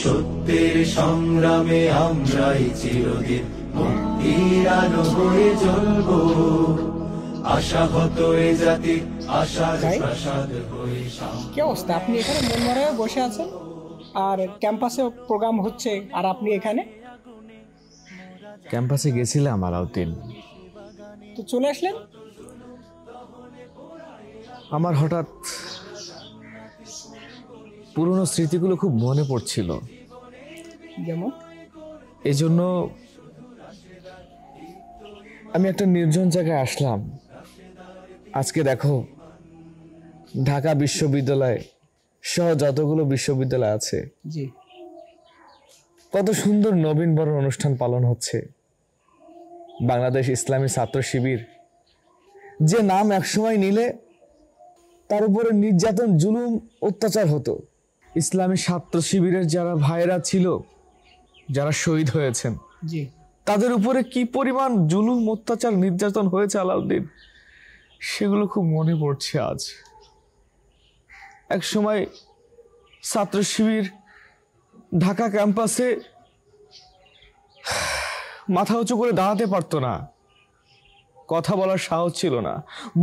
সত্যের সংগ্রামে আমরাই চিরদিন মুক্তির আলো হয়ে জ্বলবো। আশাহত এ জাতি আশার প্রাসাদ হয়ে। কি অবস্থা, আপনি এখানে মন মরায় বসে আছেন আর ক্যাম্পাসে প্রোগ্রাম হচ্ছে আর আপনি এখানে? ক্যাম্পাসে গেছিলাম আলাউদ্দিন, তো চলে আসলেন? আমার হঠাৎ পুরনো স্মৃতিগুলো খুব মনে পড়ছিল, যেমন এজন্য আমি একটা নির্জন জায়গায় আসলাম। আজকে দেখো, ঢাকা বিশ্ববিদ্যালয় সহ যতগুলো বিশ্ববিদ্যালয় আছে, জি, কত সুন্দর নবীনবরণ অনুষ্ঠান পালন হচ্ছে। বাংলাদেশ ইসলামী ছাত্র শিবির যে নাম একসময় নিলে তার উপরে নির্যাতন, জুলুম, অত্যাচার হতো। ইসলামী ছাত্র শিবিরের যারা ভাইরা ছিল, যারা শহীদ হয়েছেন, জি, তাদের উপরে কি পরিমাণ জুলুম, অত্যাচার, নির্যাতন হয়েছে আলাউদ্দিন, সেগুলো খুব মনে পড়ছে আজ। এক সময় ছাত্র শিবির ঢাকা ক্যাম্পাসে মাথা উঁচু করে দাঁড়াতে পারতো না, কথা বলার সাহস ছিল না,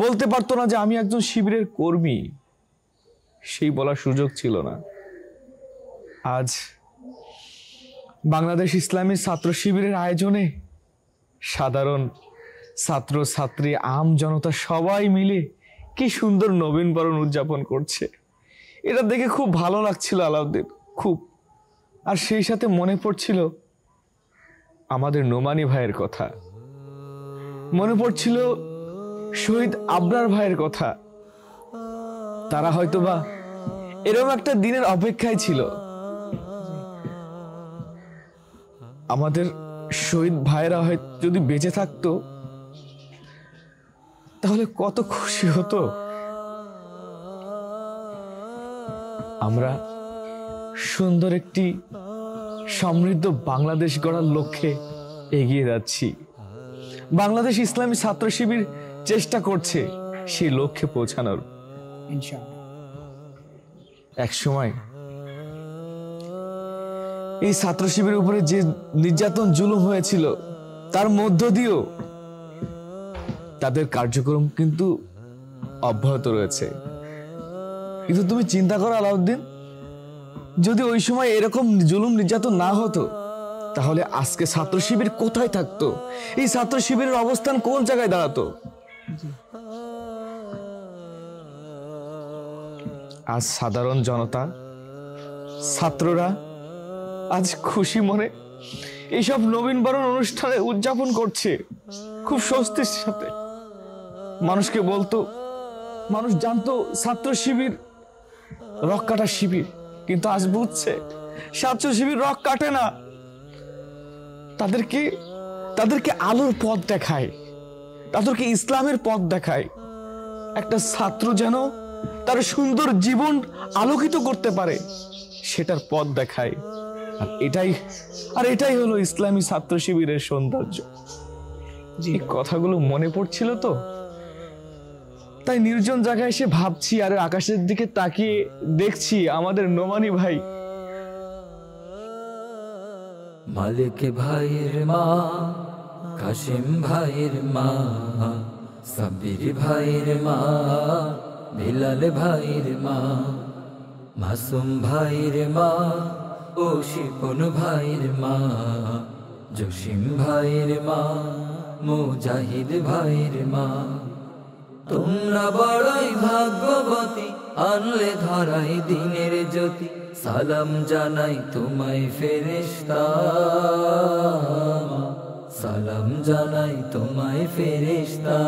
বলতে পারতো না যে আমি একজন শিবিরের কর্মী, সেই বলার সুযোগ ছিল না। আজ বাংলাদেশ ইসলামী ছাত্র শিবিরের আয়োজনে সাধারণ ছাত্র ছাত্রী, আম জনতা সবাই মিলে কি সুন্দর নবীনবরণ উদযাপন করছে। এটা দেখে খুব ভালো লাগছিল আলাউদ্দিন, খুব। আর সেই সাথে মনে পড়ছিল আমাদের নোমানী ভাইয়ের কথা, মনে পড়ছিল শহীদ আবরার ভাইয়ের কথা। তারা হয়তোবা এরকম একটা দিনের অপেক্ষায় ছিল। আমাদের শহীদ ভাইয়েরা হয়তো যদি বেঁচে থাকতো তাহলে কত খুশি হতো। আমরা সুন্দর একটি সমৃদ্ধ বাংলাদেশ গড়ার লক্ষ্যে এগিয়ে যাচ্ছি। বাংলাদেশ ইসলামী ছাত্র শিবির চেষ্টা করছে সেই লক্ষ্যে পৌঁছানোর। ইনশাআল্লাহ। এক সময় এই ছাত্র শিবিরের উপরে যে নির্যাতন, জুলুম হয়েছিল, তার মধ্য দিয়েও তাদের কার্যক্রম কিন্তু অব্যাহত রয়েছে। কিন্তু তুমি চিন্তা করো আলাউদ্দিন, যদি ওই সময় এরকম জুলুম, নির্যাতন না হতো তাহলে আজকে ছাত্র শিবির কোথায় থাকতো? এই ছাত্র শিবিরের অবস্থান কোন জায়গায় দাঁড়াতো? আজ সাধারণ জনতা, ছাত্ররা আজ খুশি মনে এইসব নবীনবরণ অনুষ্ঠানে উদযাপন করছে খুব স্বস্তির সাথে। মানুষকে বলতো, মানুষ জানতো ছাত্র শিবির রক কাটার শিবির, কিন্তু আজ বুঝছে ছাত্র শিবির রক কাটে না, তাদেরকে আলোর পথ দেখায়, তাদেরকে ইসলামের পথ দেখায়। একটা ছাত্র যেন তার সুন্দর জীবন আলোকিত করতে পারে সেটার পথ দেখায়। আর এটাই হলো ইসলামী ছাত্র শিবিরের সৌন্দর্য। এই কথাগুলো মনে পড়ছিল তো, তাই নির্জন জায়গায় এসে ভাবছি আর আকাশের দিকে তাকিয়ে দেখছি আমাদের নোমানী ভাই, মালিক ভাইয়ের মা, কাশিম ভাইয়ের মা, সাব্বির ভাইয়ের মা, বিলাল ভাইয়ের মা, মাসুম ভাইয়ের মা, ও শিপন ভাইয়ের মা, জসিম ভাইয়ের মা, মুজাহিদ ভাইয়ের মা। তোমরা বড়ই ভাগ্যবতী, আনলে ধরাই দিনের জ্যোতি। সালাম জানাই তোমায় ফেরেশতা, সালাম জানাই তোমায় ফেরেশতা।